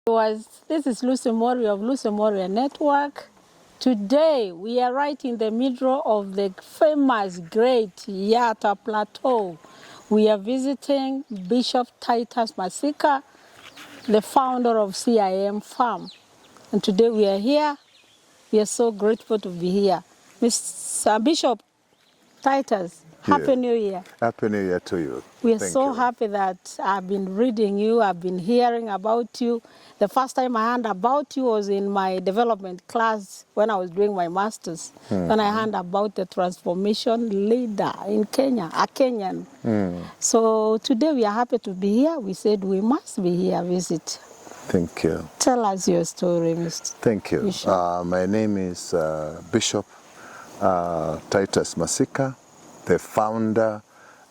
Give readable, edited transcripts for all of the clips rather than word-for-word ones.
This is Lucy Mworia of Lucy Mworia Network. Today we are right in the middle of the famous great Yatta Plateau. We are visiting Bishop Titus Masika, the founder of CIM Farm. And today we are here. We are so grateful to be here. Mr. Bishop Titus, Happy New Year. Happy New Year to you. We are so happy that I've been reading you, I've been hearing about you. The first time I heard about you was in my development class when I was doing my master's. Then I heard about the transformation leader in Kenya, a Kenyan. So today we are happy to be here. We said we must be here, visit. Thank you. Tell us your story, Mr. Thank you. My name is Bishop Titus Massika, the founder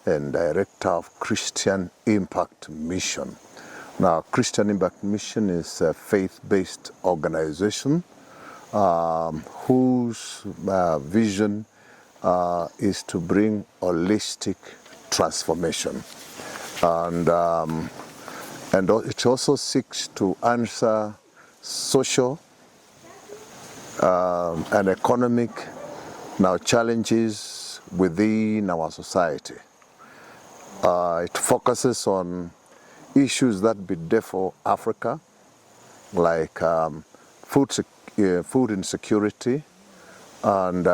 and director of Christian Impact Mission. Now, Christian Impact Mission is a faith-based organization whose vision is to bring holistic transformation. And it also seeks to answer social and economic challenges within our society. It focuses on issues that bedevil Africa, like food insecurity and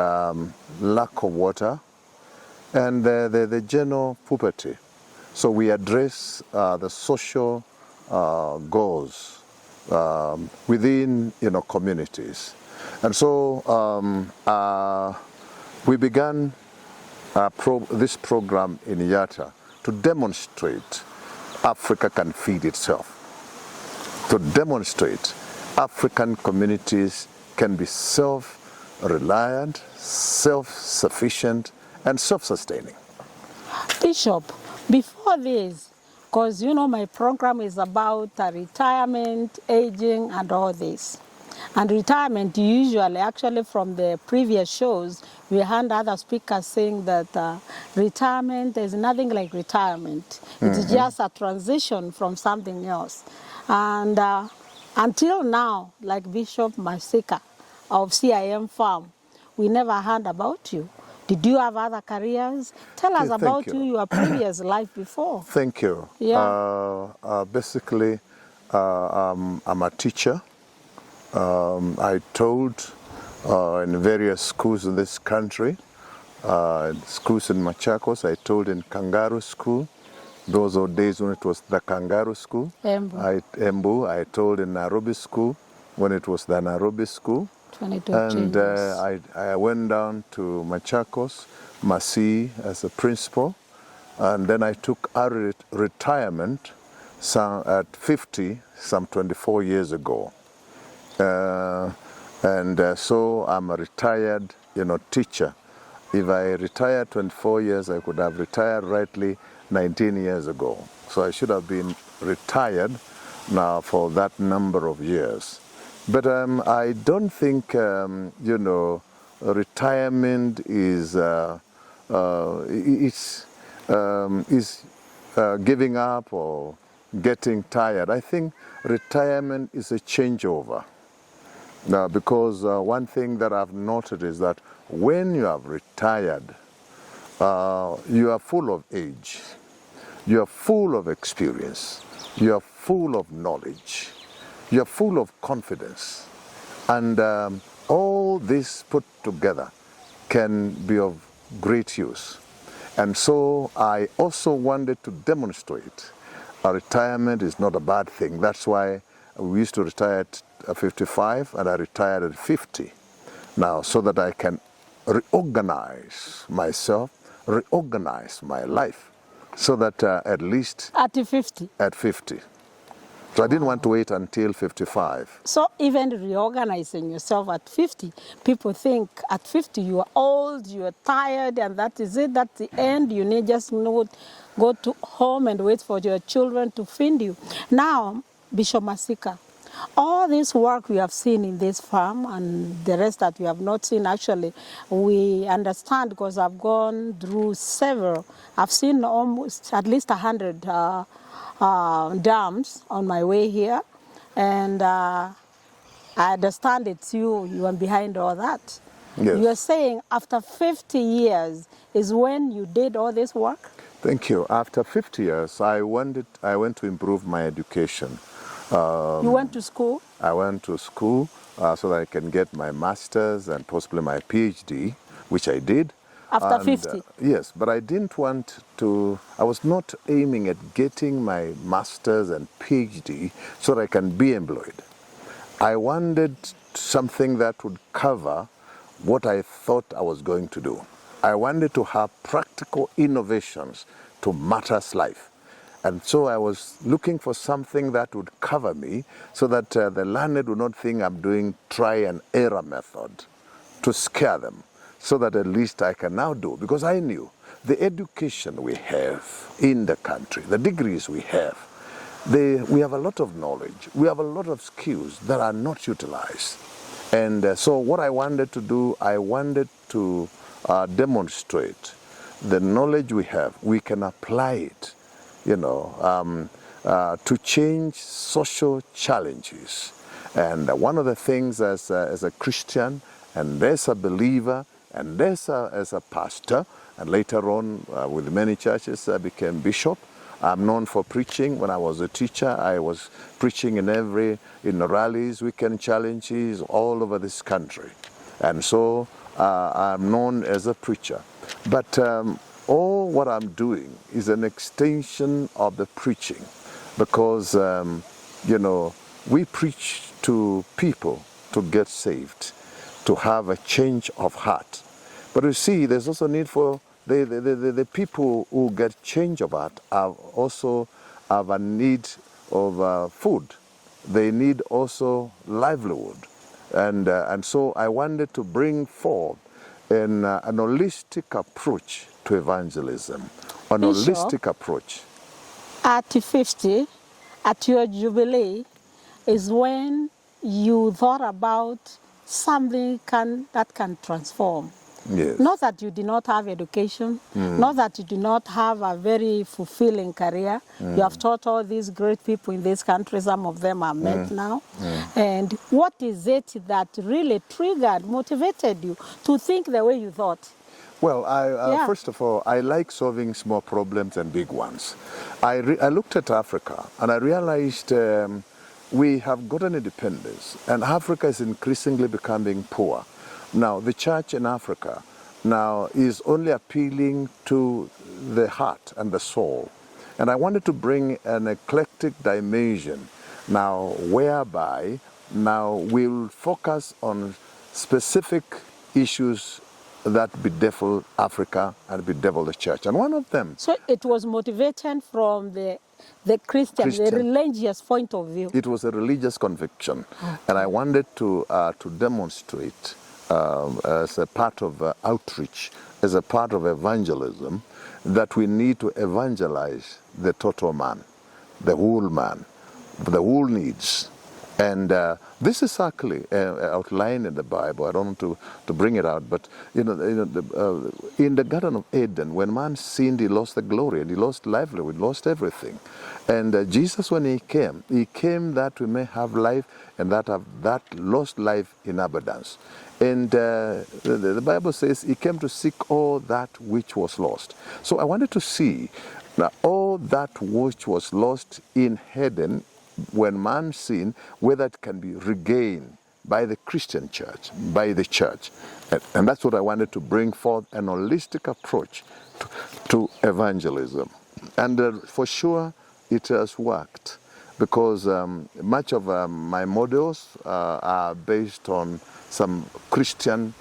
lack of water, and the general poverty. So we address the social goals within communities. And so we began this program in Yatta to demonstrate Africa can feed itself, to demonstrate African communities can be self-reliant, self-sufficient, and self-sustaining. Bishop, before this, because my program is about retirement, aging, and all this. And retirement, usually, actually from the previous shows, we heard other speakers saying that retirement, there's nothing like retirement. It's just a transition from something else. And until now, like Bishop Massika of CIM Farm, we never heard about you. Did you have other careers? Tell us about your previous life before. Thank you. Yeah. Basically, I'm a teacher. I taught in various schools in this country, schools in Machakos. I taught in Kangaroo School. Those were days when it was the Kangaroo School. Embu. I taught in Nairobi School when it was the Nairobi School. And I went down to Machakos, Massika as a principal. And then I took early retirement at 50, some 24 years ago. So I'm a retired, teacher. If I retired 24 years, I could have retired rightly 19 years ago. So I should have been retired now for that number of years. But I don't think, retirement is giving up or getting tired. I think retirement is a changeover. Now, because one thing that I've noted is that when you have retired, you are full of age, you are full of experience, you are full of knowledge, you are full of confidence, and all this put together can be of great use. And so I also wanted to demonstrate retirement is not a bad thing. That's why we used to retire at 55, and I retired at 50 now, so that I can reorganize myself, reorganize my life, so that at least at 50. At 50. So I didn't want to wait until 55. So even reorganizing yourself at 50, people think at 50 you are old, you are tired, and that is it, that's the end. You need just go to home and wait for your children to feed you. Now, Bishop Massika, all this work we have seen in this farm and the rest that we have not seen, actually, we understand because I've gone through several. I've seen almost at least 100 dams on my way here. And I understand it's you are behind all that. Yes. You are saying after 50 years is when you did all this work? Thank you. After 50 years, I went to improve my education. You went to school? I went to school so that I can get my master's and possibly my PhD, which I did. After And, 50? Yes, but I didn't want to, I was not aiming at getting my master's and PhD so that I can be employed. I wanted something that would cover what I thought I was going to do. I wanted to have practical innovations to matters life. And so I was looking for something that would cover me so that the learned would not think I'm doing try and error method to scare them, so that at least I can now do. Because I knew the education we have in the country, the degrees we have, we have a lot of knowledge, we have a lot of skills that are not utilized. And so what I wanted to do, I wanted to demonstrate the knowledge we have, we can apply it, to change social challenges. And one of the things as a Christian, and as a believer, and as a pastor, and later on with many churches I became bishop. I'm known for preaching. When I was a teacher, I was preaching in rallies, weekend challenges all over this country. And so I'm known as a preacher. But all what I'm doing is an extension of the preaching, because, we preach to people to get saved, to have a change of heart. But you see, there's also need for the people who get change of heart also have a need of food. They need also livelihood. And so I wanted to bring forth an holistic approach to evangelism, an Bishop, holistic approach. At 50, at your jubilee, is when you thought about something that can transform. Yes. Not that you did not have education, not that you did not have a very fulfilling career. You have taught all these great people in this country, some of them are met now. And what is it that really triggered, motivated you to think the way you thought? Well, first of all, I like solving small problems and big ones. I looked at Africa and I realized we have gotten independence and Africa is increasingly becoming poor. Now, the church in Africa now is only appealing to the heart and the soul. And I wanted to bring an eclectic dimension now whereby now we'll focus on specific issues that bedevil Africa and bedevil the church. And one of them... So it was motivated from the Christian, the religious point of view. It was a religious conviction. And I wanted to demonstrate as a part of outreach, as a part of evangelism, that we need to evangelize the total man, the whole needs. And this is actually outlined in the Bible. I don't want to bring it out, but in the Garden of Eden, when man sinned, he lost the glory and he lost livelihood, he lost everything. And Jesus, when he came that we may have life and that lost life in abundance. And the Bible says he came to seek all that which was lost. So I wanted to see that all that which was lost in Eden when man sinned, whether it can be regained by the Christian church, by the church. And that's what I wanted to bring forth, an holistic approach to evangelism. And for sure, it has worked, because much of my models are based on some Christian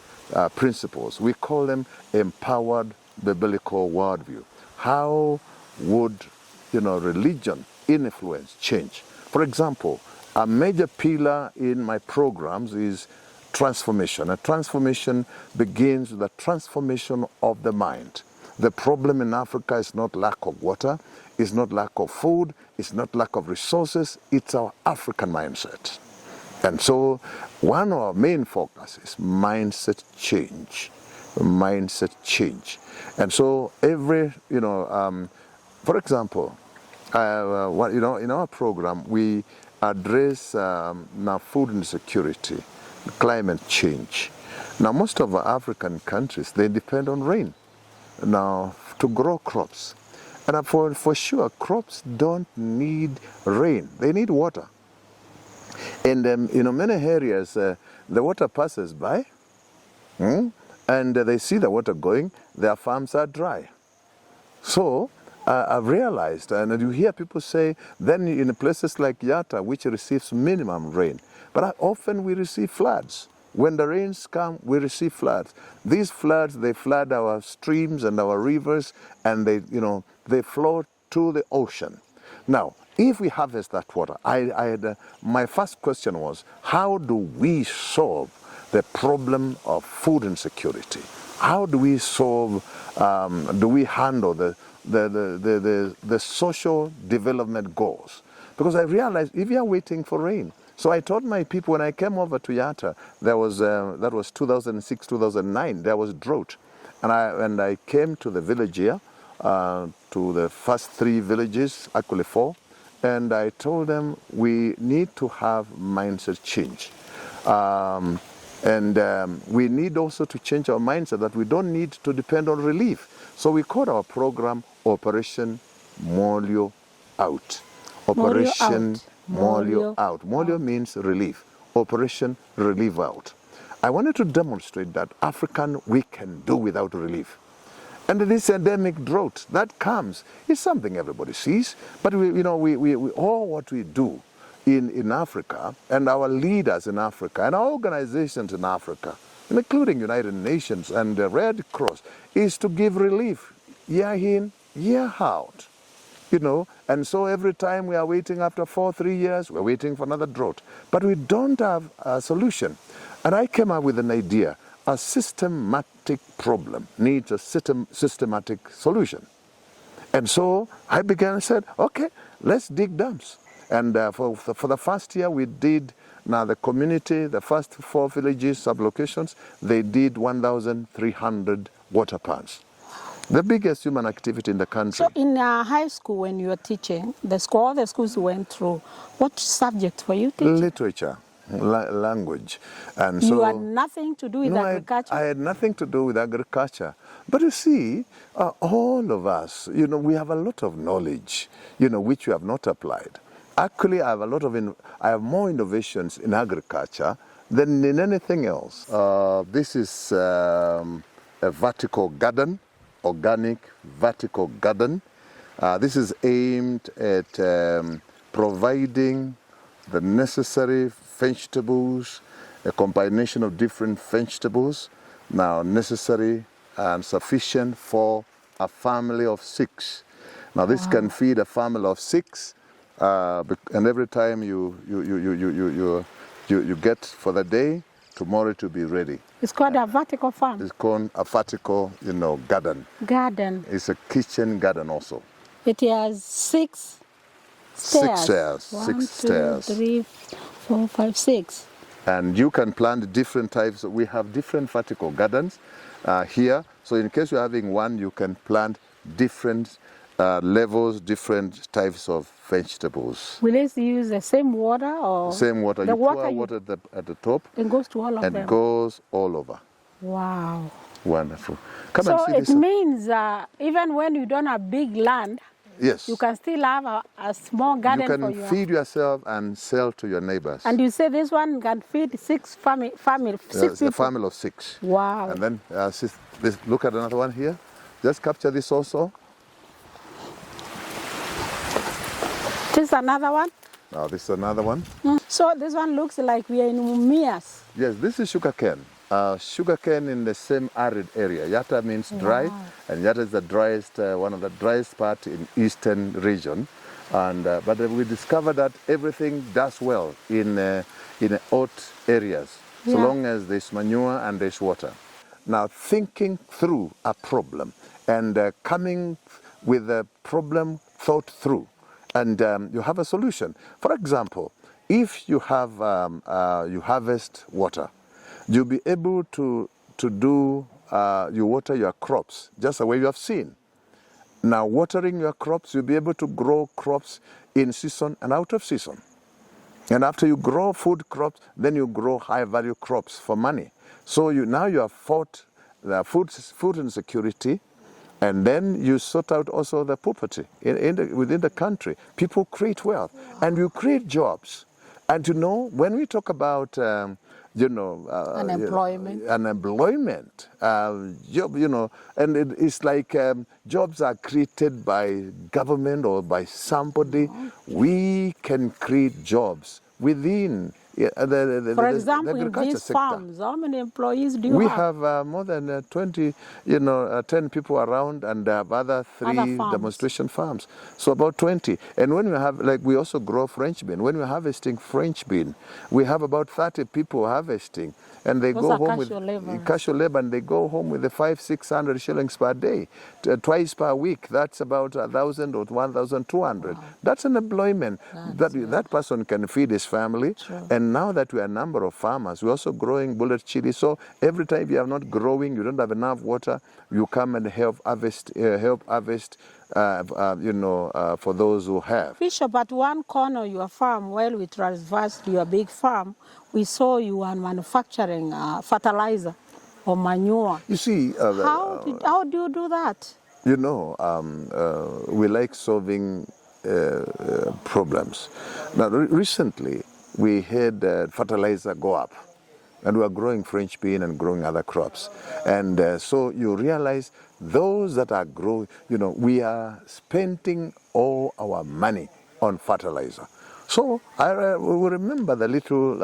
principles. We call them empowered biblical worldview. How would religion influence change? For example, a major pillar in my programs is transformation. And transformation begins with the transformation of the mind. The problem in Africa is not lack of water, it's not lack of food, it's not lack of resources, it's our African mindset. And so one of our main focus is mindset change. Mindset change. And so for example, in our program, we address now food insecurity, climate change. Now, most of our African countries, they depend on rain now to grow crops. And for sure, crops don't need rain. They need water. And many areas, the water passes by, and they see the water going, their farms are dry. So I've realized, and you hear people say, then in places like Yatta, which receives minimum rain, but often we receive floods. When the rains come, we receive floods. These floods, they flood our streams and our rivers, and they flow to the ocean. Now, if we harvest that water, my first question was, how do we solve the problem of food insecurity? How do we solve, do we handle the social development goals? Because I realized if you're waiting for rain, so I told my people when I came over to Yatta, that was 2006, 2009, there was drought. And I came to the village here, to the first 3 villages, actually 4, and I told them we need to have mindset change. We need also to change our mindset that we don't need to depend on relief. So we called our program Operation Molio Out. Operation Molio Out. Molio means relief. Operation Relief Out. I wanted to demonstrate that African, we can do without relief. And this endemic drought that comes is something everybody sees, but we all what we do in Africa, and our leaders in Africa, and our organizations in Africa, including United Nations and the Red Cross, is to give relief year in, year out. And so every time we are waiting after 3 years, we're waiting for another drought. But we don't have a solution. And I came up with an idea. A systematic problem needs a systematic solution. And so I began and said, okay, let's dig dams. And for the first year we did, now the community, the first 4 villages, sublocations, they did 1,300 water pans. The biggest human activity in the country. So in high school when you were teaching, all the schools you went through, what subject were you teaching? Literature, language. And you had nothing to do with agriculture? I had nothing to do with agriculture. But you see, all of us, we have a lot of knowledge, which we have not applied. Actually, I have more innovations in agriculture than in anything else. This is a vertical garden, organic vertical garden. This is aimed at providing the necessary vegetables, a combination of different vegetables, now necessary and sufficient for a family of 6. Now this can feed a family of 6, and every time you get for the day, tomorrow it will be ready. It's called a vertical farm. It's called a vertical, garden. Garden. It's a kitchen garden also. It has 6 stairs. 6 stairs. 1, 6 2, stairs. 3, 4, 5, 6. And you can plant different types. We have different vertical gardens here. So in case you're having one, you can plant different levels, different types of vegetables. Will it use the same water or? Same water. You pour water at the top. It goes to all of them. And goes all over. Wow. Wonderful. Come so and see it this. means even when you don't have big land, yes, you can still have a small garden for you. You can feed yourself and sell to your neighbors. And you say this one can feed 6 family, 6 people? A family of 6. Wow. And then look at another one here. Just capture this also. This is another one? Now this is another one. So this one looks like we are in Mumias. Yes, this is sugarcane. Sugarcane in the same arid area. Yatta means dry, and Yatta is the driest, one of the driest part in eastern region. And but we discovered that everything does well in hot areas, so long as there's manure and there's water. Now thinking through a problem and coming with a problem thought through, and you have a solution. For example, if you have you harvest water, you'll be able to you water your crops just the way you have seen. Now watering your crops, you'll be able to grow crops in season and out of season. And after you grow food crops, then you grow high-value crops for money. So now you have fought the food insecurity, and then you sort out also the poverty within the country. People create wealth, and you create jobs. And when we talk about Unemployment. And it's like jobs are created by government or by somebody. We can create jobs within For example, the in agriculture these sector. farms, how many employees do you We have? have more than 20, 10 people around, and have other three farms. demonstration farms. So about 20. And when we have, we also grow French bean. When we're harvesting French bean, we have about 30 people harvesting. And they Those go are home with casual labor, and they go home with the 500-600 shillings per day, twice per week. That's about 1,000 or 1,200. Wow. That's an employment. That person can feed his family. True. And now that we are a number of farmers, we're also growing bullet chili. So every time you are not growing, you don't have enough water, you come and help harvest. For those who have. Bishop, at one corner of your farm, while we traversed your big farm, we saw you are manufacturing fertilizer or manure. You see, how do you do that? We like solving problems. Now, recently, we had fertilizer go up, and we are growing French bean and growing other crops. And so you realize those that are growing, we are spending all our money on fertilizer. So we remember the little,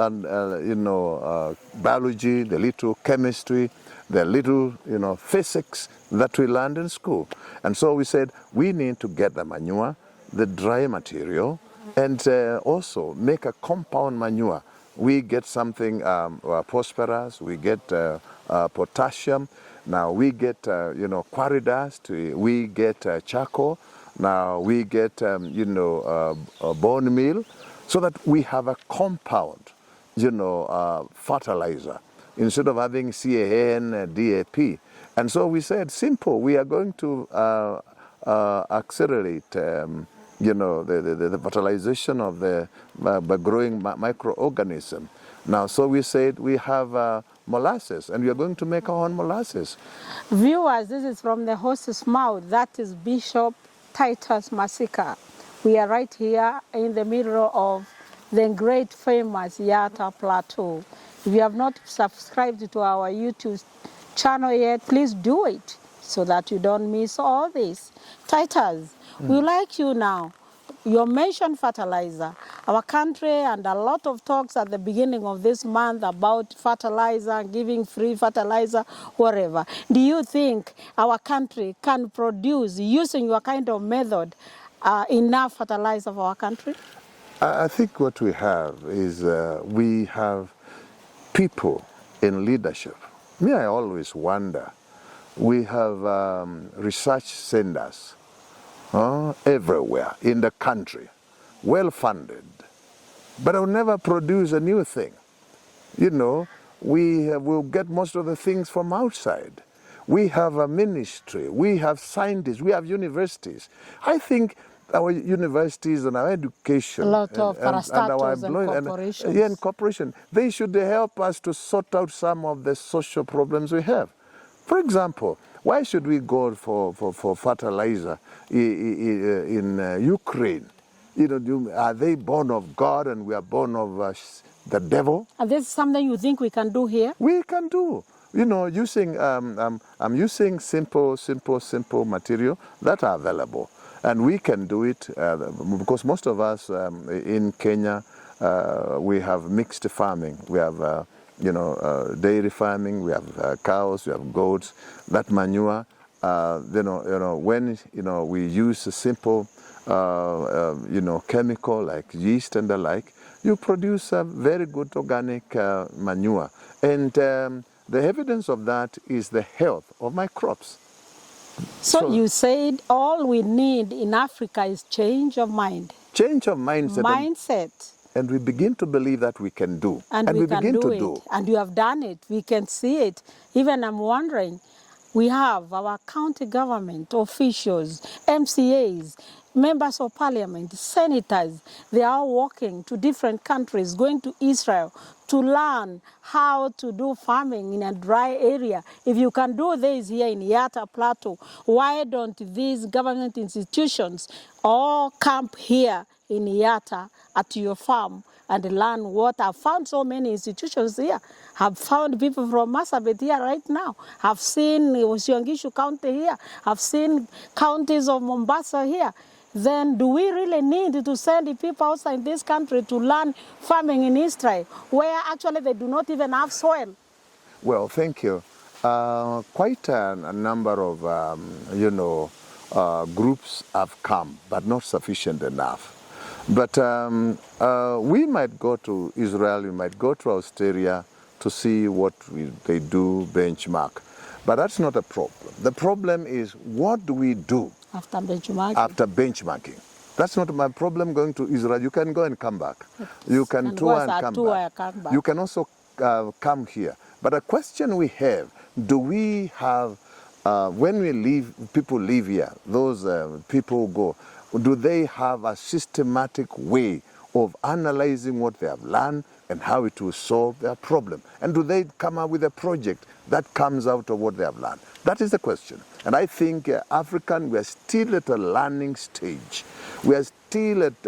biology, the little chemistry, the little, physics that we learned in school. And so we said, we need to get the manure, the dry material, and also make a compound manure. We get something, phosphorus, we get potassium, now we get, quarry dust, we get charcoal, now we get, bone meal, so that we have a compound, fertilizer, instead of having CAN, DAP. And so we said, simple, we are going to accelerate the fertilization of the growing microorganism. Now, so we said we have molasses, and we are going to make our own molasses. Viewers, this is from the horse's mouth. That is Bishop Titus Massika. We are right here in the middle of the great famous Yatta Plateau. If you have not subscribed to our YouTube channel yet, please do it so that you don't miss all this. Titus, we like you now. You mentioned fertilizer. Our country, and a lot of talks at the beginning of this month about fertilizer, giving free fertilizer, whatever. Do you think our country can produce, using your kind of method, enough fertilizer for our country? I think what we have is we have people in leadership. Me, I always wonder. We have research centers everywhere in the country, well funded, but will never produce a new thing. We will get most of the things from outside. We have a ministry, we have scientists, we have universities. I think our universities and our education, a lot of parastatals and corporations. And corporation, they should help us to sort out some of the social problems we have. For example, why should we go for fertilizer in Ukraine? Are they born of God and we are born of the devil? And this is something you think we can do here? We can do. Using I'm using simple material that are available, and we can do it because most of us in Kenya we have mixed farming. We have dairy farming. We have cows. We have goats. That manure, when we use a simple chemical like yeast and the like, you produce a very good organic manure. And the evidence of that is the health of my crops. So you said all we need in Africa is change of mind. Change of mindset. Mindset. And we begin to believe that we can do. And we begin to do. And you have done it. We can see it. Even I'm wondering, we have our county government officials, MCAs, members of parliament, senators, they are all walking to different countries, going to Israel to learn how to do farming in a dry area. If you can do this here in Yatta Plateau, why don't these government institutions all camp here in Yatta at your farm and learn what? I've found so many institutions here. I've found people from Massabit here right now. I've seen Uasin County here. I've seen counties of Mombasa here. Then do we really need to send the people outside this country to learn farming in Israel, where actually they do not even have soil? Well, thank you. Quite a number of, groups have come, but not sufficient enough. But we might go to Israel, we might go to Australia to see what they do, benchmark. But that's not a problem. The problem is, what do we do After benchmarking. after benchmarking? That's not my problem going to Israel. You can go and come back. You can And tour once and I come tour, back. I come back. You can also come here. But the question we have, do we have, when we leave, people leave here, those people go, do they have a systematic way of analyzing what they have learned and how it will solve their problem? And do they come up with a project that comes out of what they have learned? That is the question. And I think African, we are still at a learning stage. We are still at,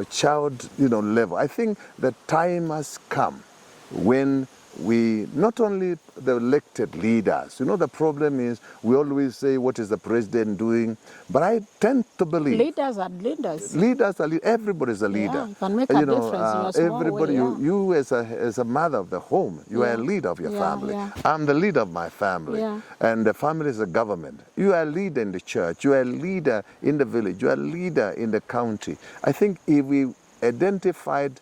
child, level. I think the time has come when we, not only the elected leaders, the problem is we always say, what is the president doing? But I tend to believe Leaders are leaders. leaders are everybody's a leader. Yeah, you can make a difference in a small everybody, way, yeah. you as a mother of the home, you are a leader of your family. Yeah. I'm the leader of my family, and the family is a government. You are a leader in the church. You are a leader in the village. You are a leader in the county. I think if we identified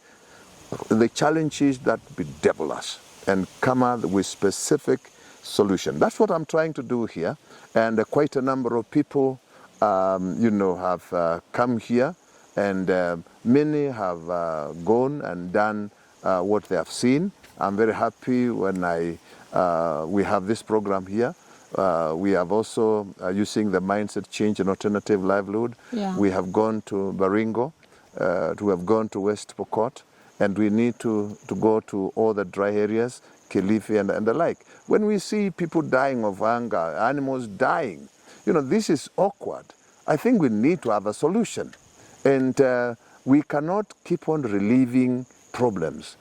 the challenges that bedevil us and come out with specific solution. That's what I'm trying to do here, and quite a number of people, have come here, and many have gone and done what they have seen. I'm very happy when we have this program here. We have also using the mindset change and alternative livelihood. Yeah. We have gone to Baringo, we have gone to West Pokot, and we need to go to all the dry areas, Kilifi and the like. When we see people dying of hunger, animals dying, this is awkward. I think we need to have a solution. And we cannot keep on relieving problems,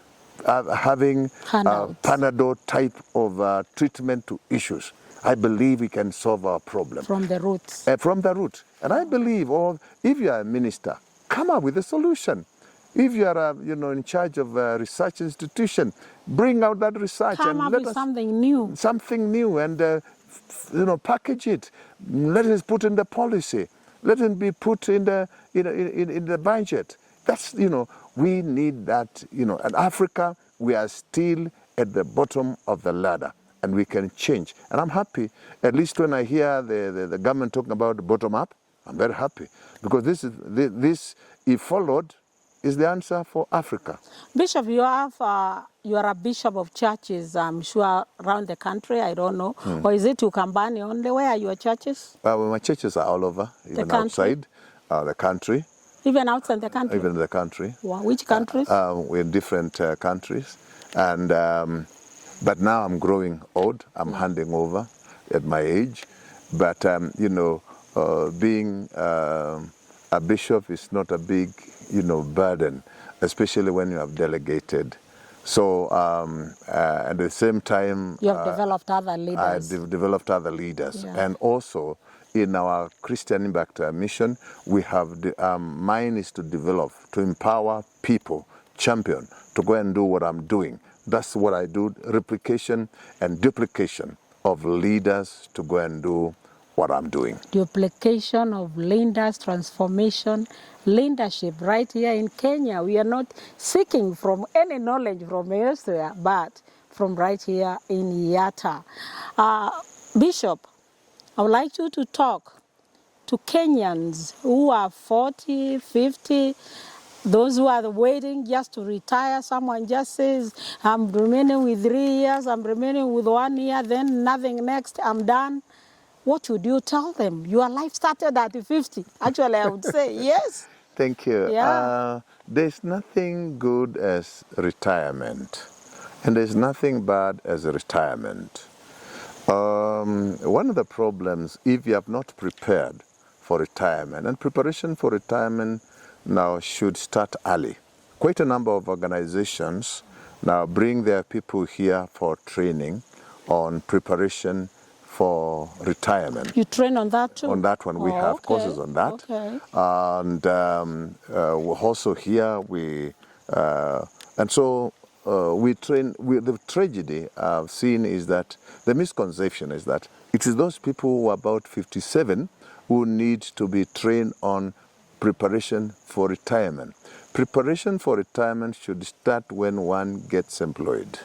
having Panadol type of treatment to issues. I believe we can solve our problem. From the roots. From the root. And I believe, if you are a minister, come up with a solution. If you are, in charge of a research institution, bring out that research Come and up let with us something new. Something new, and package it. Let it put in the policy. Let it be put in the budget. That's we need that. In Africa, we are still at the bottom of the ladder, and we can change. And I'm happy. At least when I hear the government talking about the bottom up, I'm very happy, because this if followed, is the answer for Africa. Bishop, you are a bishop of churches, I'm sure, around the country, I don't know. Or is it Ukambani only? Where are your churches? Well, my churches are all over, even outside the country. Even outside the country? Even in the country. Wow. Which countries? We're in different countries. And but now I'm growing old. I'm handing over at my age. But, being a bishop is not a big, burden, especially when you have delegated. So at the same time, you have developed other leaders. I've developed other leaders, Yeah. and also in our Christian Impact mission, we have mine is to develop, to empower people, champion, to go and do what I'm doing. That's what I do: replication and duplication of leaders to go and do what I'm doing. Duplication of leaders, transformation, leadership right here in Kenya. We are not seeking from any knowledge from elsewhere, but from right here in Yatta. Bishop, I would like you to talk to Kenyans who are 40, 50, those who are waiting just to retire. Someone just says, I'm remaining with 3 years, I'm remaining with 1 year, then nothing next, I'm done. what would you tell them? Your life started at 50. Actually, I would say yes. Thank you. Yeah. There's nothing good as retirement, and there's nothing bad as a retirement. One of the problems, if you have not prepared for retirement, and preparation for retirement now should start early. Quite a number of organizations now bring their people here for training on preparation for retirement. You train on that too? On that one, we have courses on that. Okay. And also here we, and so we train. The tragedy I've seen is that the misconception is that it is those people who are about 57 who need to be trained on preparation for retirement. Preparation for retirement should start when one gets employed.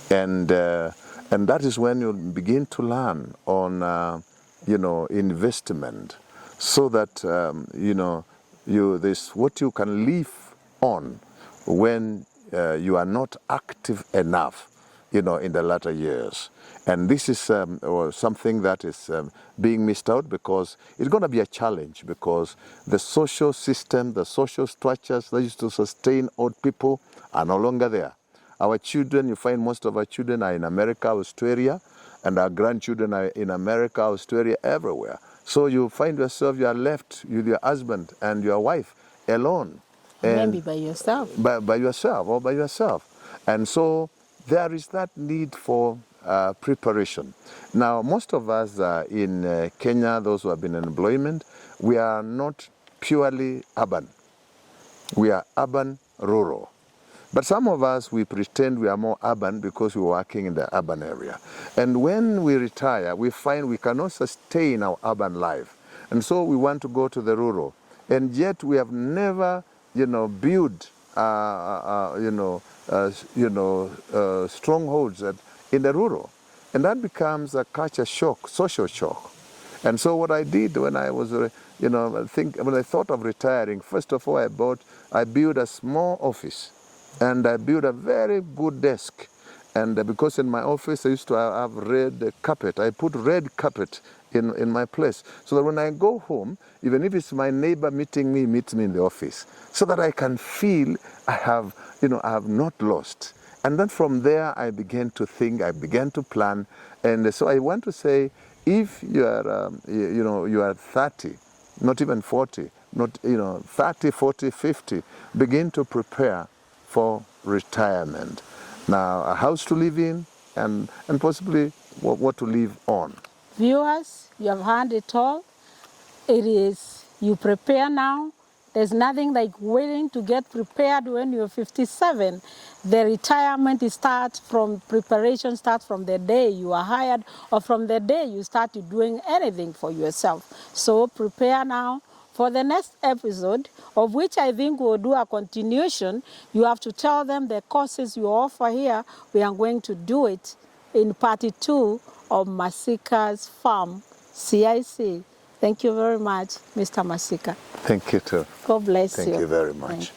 And that is when you begin to learn on, investment, so that, this what you can live on when you are not active enough, in the latter years. And this is something that is being missed out, because it's going to be a challenge, because the social system, the social structures that used to sustain old people are no longer there. Our children, you find most of our children are in America, Australia, and our grandchildren are in America, Australia, everywhere. So you find yourself, you are left with your husband and your wife alone. And maybe by yourself. By yourself or by yourself. And so there is that need for preparation. Now, most of us in Kenya, those who have been in employment, we are not purely urban. We are urban, rural. But some of us, we pretend we are more urban because we're working in the urban area. And when we retire, we find we cannot sustain our urban life. And so we want to go to the rural. And yet we have never, built, strongholds in the rural. And that becomes a culture shock, social shock. And so what I did when I was, when I thought of retiring, first of all, I built a small office. And I built a very good desk. And because in my office I used to have red carpet, I put red carpet in my place. So that when I go home, even if it's my neighbor meets me in the office, so that I can feel I have not lost. And then from there I began to think, I began to plan. And so I want to say, if you are, you are 30, not even 40, not 30, 40, 50, begin to prepare for retirement. Now, a house to live in, and possibly what to live on. Viewers, you have heard it all. It is, you prepare now. There's nothing like waiting to get prepared when you're 57. The retirement preparation starts from the day you are hired, or from the day you started doing anything for yourself. So prepare now. For the next episode, of which I think we'll do a continuation, you have to tell them the courses you offer here. We are going to do it in part 2 of Masika's farm, CIC. Thank you very much, Mr. Masika. Thank you too. God bless you. Thank you very much.